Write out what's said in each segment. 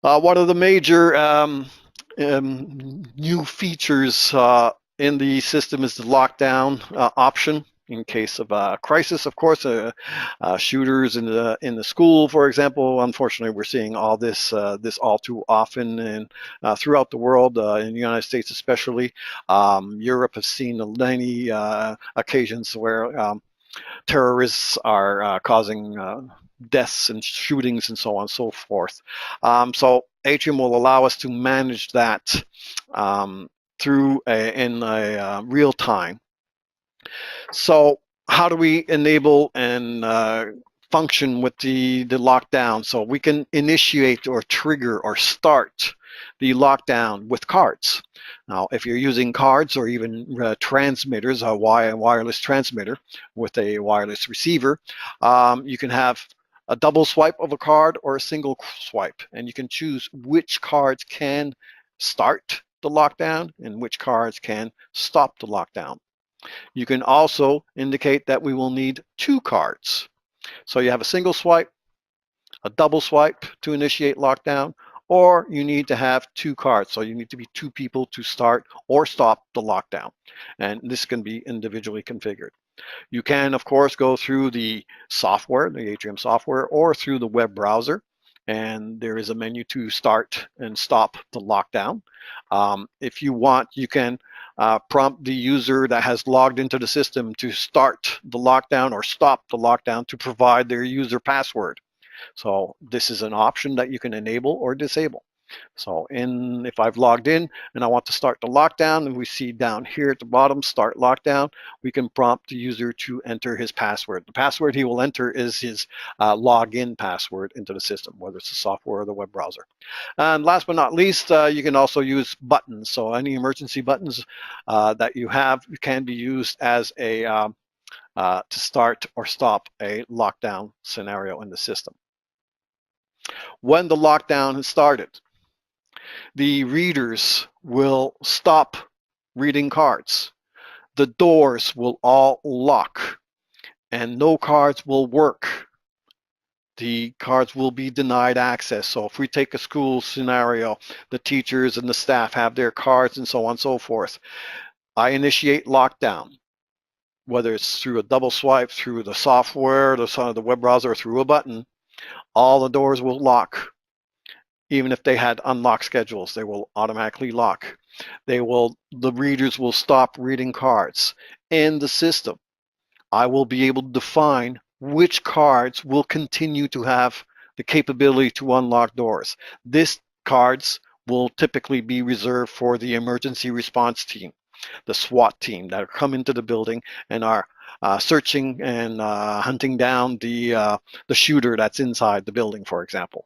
One of the major new features in the system is the lockdown option in case of a crisis. Of course, shooters in the school, for example. Unfortunately, we're seeing all this all too often, and throughout the world, in the United States especially. Europe has seen many occasions where terrorists are causing deaths and shootings and so on and so forth. So Atrium will allow us to manage that in real time. So how do we enable and function with the lockdown? So we can initiate or trigger or start the lockdown with cards. Now, if you're using cards or even transmitters, a wireless transmitter with a wireless receiver, you can have a double swipe of a card or a single swipe, and you can choose which cards can start the lockdown and which cards can stop the lockdown. You can also indicate that we will need 2 cards. So you have a single swipe, a double swipe to initiate lockdown, or you need to have 2 cards. So you need to be 2 people to start or stop the lockdown. And this can be individually configured. You can, of course, go through the software, the Atrium software, or through the web browser. And there is a menu to start and stop the lockdown. If you want, you can prompt the user that has logged into the system to start the lockdown or stop the lockdown to provide their user password. So this is an option that you can enable or disable. So if I've logged in and I want to start the lockdown, and we see down here at the bottom, start lockdown, we can prompt the user to enter his password. The password he will enter is his login password into the system, whether it's the software or the web browser. And last but not least, you can also use buttons. So any emergency buttons that you have can be used as a to start or stop a lockdown scenario in the system. When the lockdown has started, the readers will stop reading cards. The doors will all lock and no cards will work. The cards will be denied access. So if we take a school scenario, the teachers and the staff have their cards and so on and so forth. I initiate lockdown, whether it's through a double swipe, through the software, the web browser, or through a button, all the doors will lock. Even if they had unlocked schedules, they will automatically lock. The readers will stop reading cards. In the system, I will be able to define which cards will continue to have the capability to unlock doors. These cards will typically be reserved for the emergency response team, the SWAT team that come into the building and are searching and hunting down the shooter that's inside the building, for example.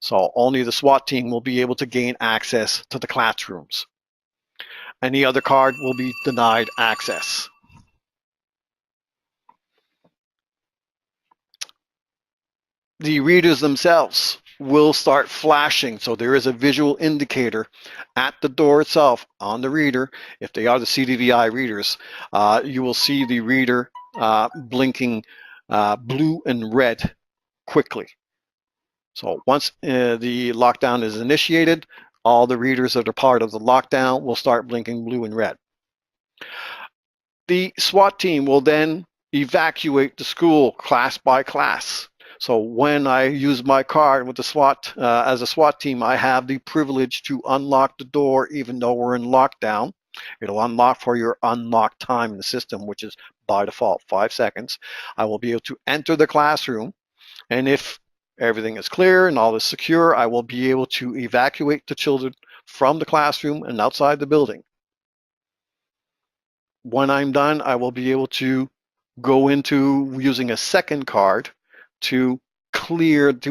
So only the SWAT team will be able to gain access to the classrooms. Any other card will be denied access. The readers themselves will start flashing. So there is a visual indicator at the door itself on the reader. If they are the CDVI readers, you will see the reader blinking blue and red quickly. So once the lockdown is initiated, all the readers that are part of the lockdown will start blinking blue and red. The SWAT team will then evacuate the school class by class. So when I use my card with the SWAT, as a SWAT team, I have the privilege to unlock the door even though we're in lockdown. It'll unlock for your unlock time in the system, which is by default 5 seconds. I will be able to enter the classroom, and if everything is clear and all is secure, I will be able to evacuate the children from the classroom and outside the building. When I'm done, I will be able to go into using a second card to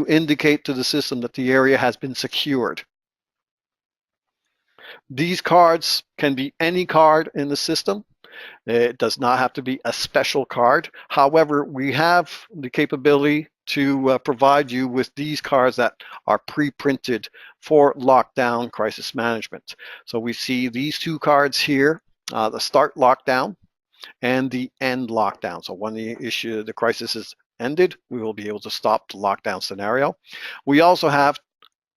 indicate to the system that the area has been secured. These cards can be any card in the system. It does not have to be a special card. However, we have the capability to provide you with these cards that are pre-printed for lockdown crisis management. So we see these 2 cards here, the start lockdown and the end lockdown. So when the crisis is ended, we will be able to stop the lockdown scenario. We also have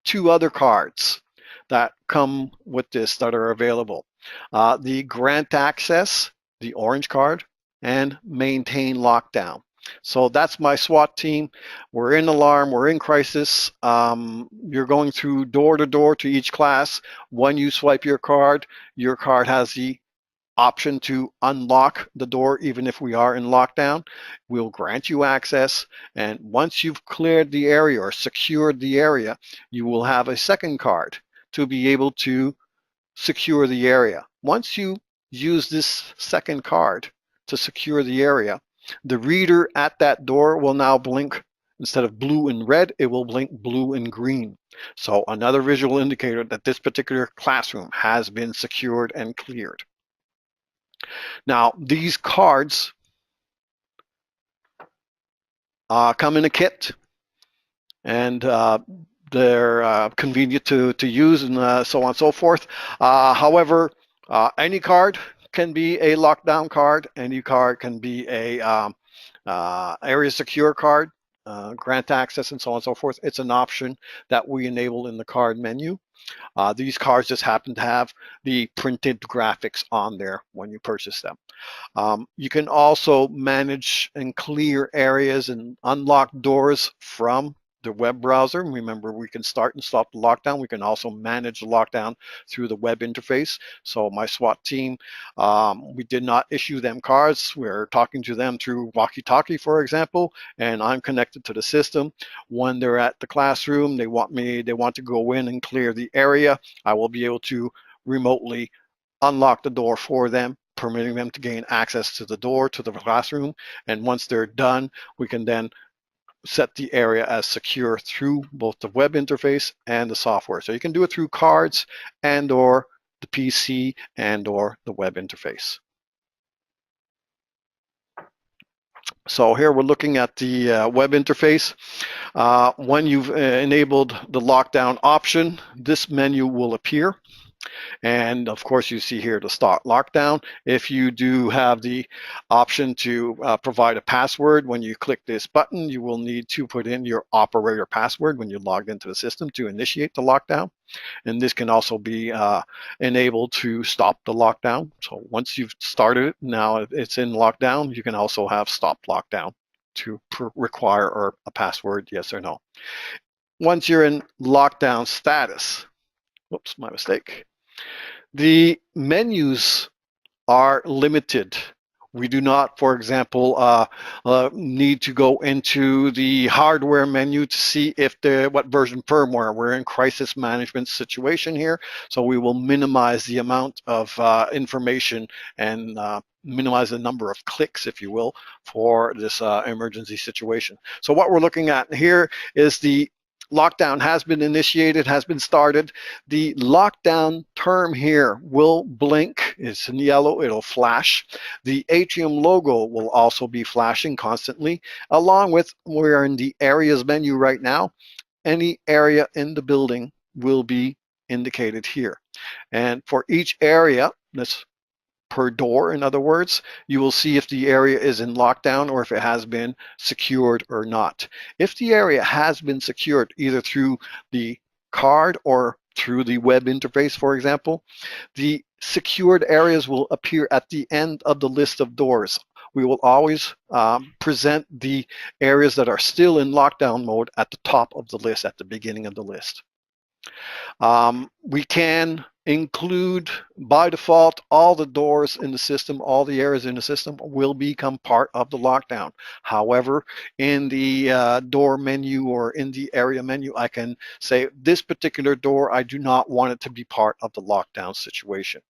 two other cards that come with this that are available. The grant access, the orange card, and maintain lockdown. So that's my SWAT team. We're in alarm, we're in crisis. You're going through door to door to each class. When you swipe your card has the option to unlock the door even if we are in lockdown. We'll grant you access, and once you've cleared the area or secured the area, you will have a second card to be able to secure the area. Once you use this second card to secure the area, the reader at that door will now blink. Instead of blue and red, it will blink blue and green. So another visual indicator that this particular classroom has been secured and cleared. Now, these cards come in a kit, and they're convenient to use, and so on and so forth. However, any card can be a lockdown card. Any card can be a area secure card, grant access, and so on and so forth. It's an option that we enable in the card menu. These cards just happen to have the printed graphics on there when you purchase them. You can also manage and clear areas and unlock doors from the web browser. Remember, we can start and stop the lockdown. We can also manage the lockdown through the web interface. So my SWAT team, we did not issue them cards. We're talking to them through walkie-talkie, for example, and I'm connected to the system. When they're at the classroom, they want to go in and clear the area. I will be able to remotely unlock the door for them, permitting them to gain access to the door to the classroom. And once they're done, we can then set the area as secure through both the web interface and the software. So you can do it through cards and or the PC and or the web interface. So here we're looking at the web interface. When you've enabled the lockdown option, this menu will appear. And of course, you see here to start lockdown. If you do have the option to provide a password, when you click this button, you will need to put in your operator password when you logged into the system to initiate the lockdown. And this can also be enabled to stop the lockdown. So once you've started it, now it's in lockdown, you can also have stop lockdown to require a password, yes or no. Once you're in lockdown status, whoops, my mistake. The menus are limited. We do not, for example, need to go into the hardware menu to see if what version firmware. We're in crisis management situation here, so we will minimize the amount of information and minimize the number of clicks, if you will, for this emergency situation. So what we're looking at here is the lockdown has been initiated, has been started. The lockdown term here will blink. It's in yellow, it'll flash. The Atrium logo will also be flashing constantly, along with, we're in the areas menu right now. Any area in the building will be indicated here. And for each area, this per door, in other words, you will see if the area is in lockdown or if it has been secured or not. If the area has been secured either through the card or through the web interface, for example, the secured areas will appear at the end of the list of doors. We will always present the areas that are still in lockdown mode at the top of the list, at the beginning of the list. We can include, by default, all the doors in the system, all the areas in the system will become part of the lockdown. However, in the door menu or in the area menu, I can say this particular door, I do not want it to be part of the lockdown situation.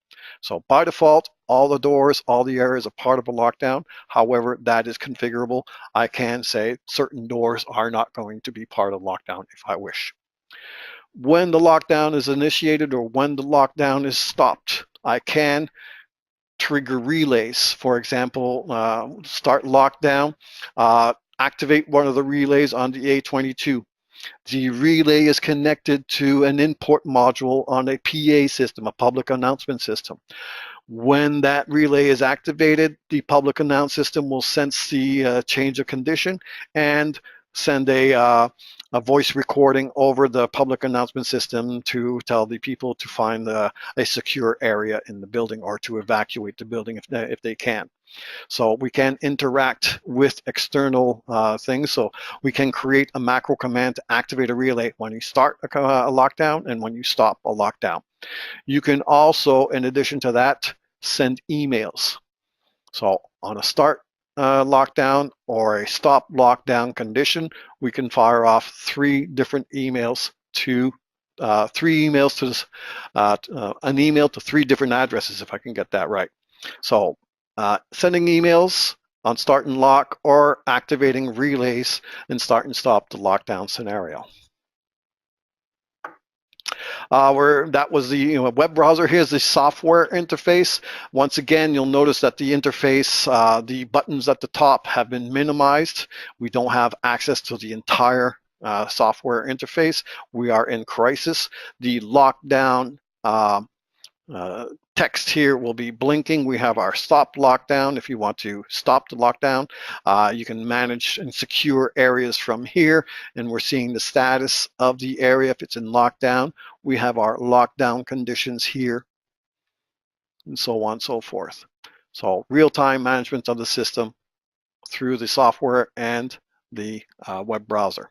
So by default, all the doors, all the areas are part of a lockdown. However, that is configurable. I can say certain doors are not going to be part of lockdown if I wish. When the lockdown is initiated or when the lockdown is stopped, I can trigger relays. For example, start lockdown, activate one of the relays on the A22. The relay is connected to an import module on a PA system, a public announcement system. When that relay is activated, the public announce system will sense the change of condition and send a voice recording over the public announcement system to tell the people to find a secure area in the building or to evacuate the building if they can. So we can interact with external things. So we can create a macro command to activate a relay when you start a lockdown and when you stop a lockdown. You can also, in addition to that, send emails. So on a start lockdown or a stop lockdown condition, we can fire off 3 different emails to an email to 3 different addresses, if I can get that right. So sending emails on start and lock or activating relays and start and stop the lockdown scenario. That was the web browser. Here's the software interface. Once again, you'll notice that the interface, the buttons at the top have been minimized. We don't have access to the entire software interface. We are in crisis. The lockdown text here will be blinking. We have our stop lockdown. If you want to stop the lockdown, you can manage and secure areas from here, and we're seeing the status of the area if it's in lockdown. We have our lockdown conditions here, and so on and so forth. So real-time management of the system through the software and the web browser.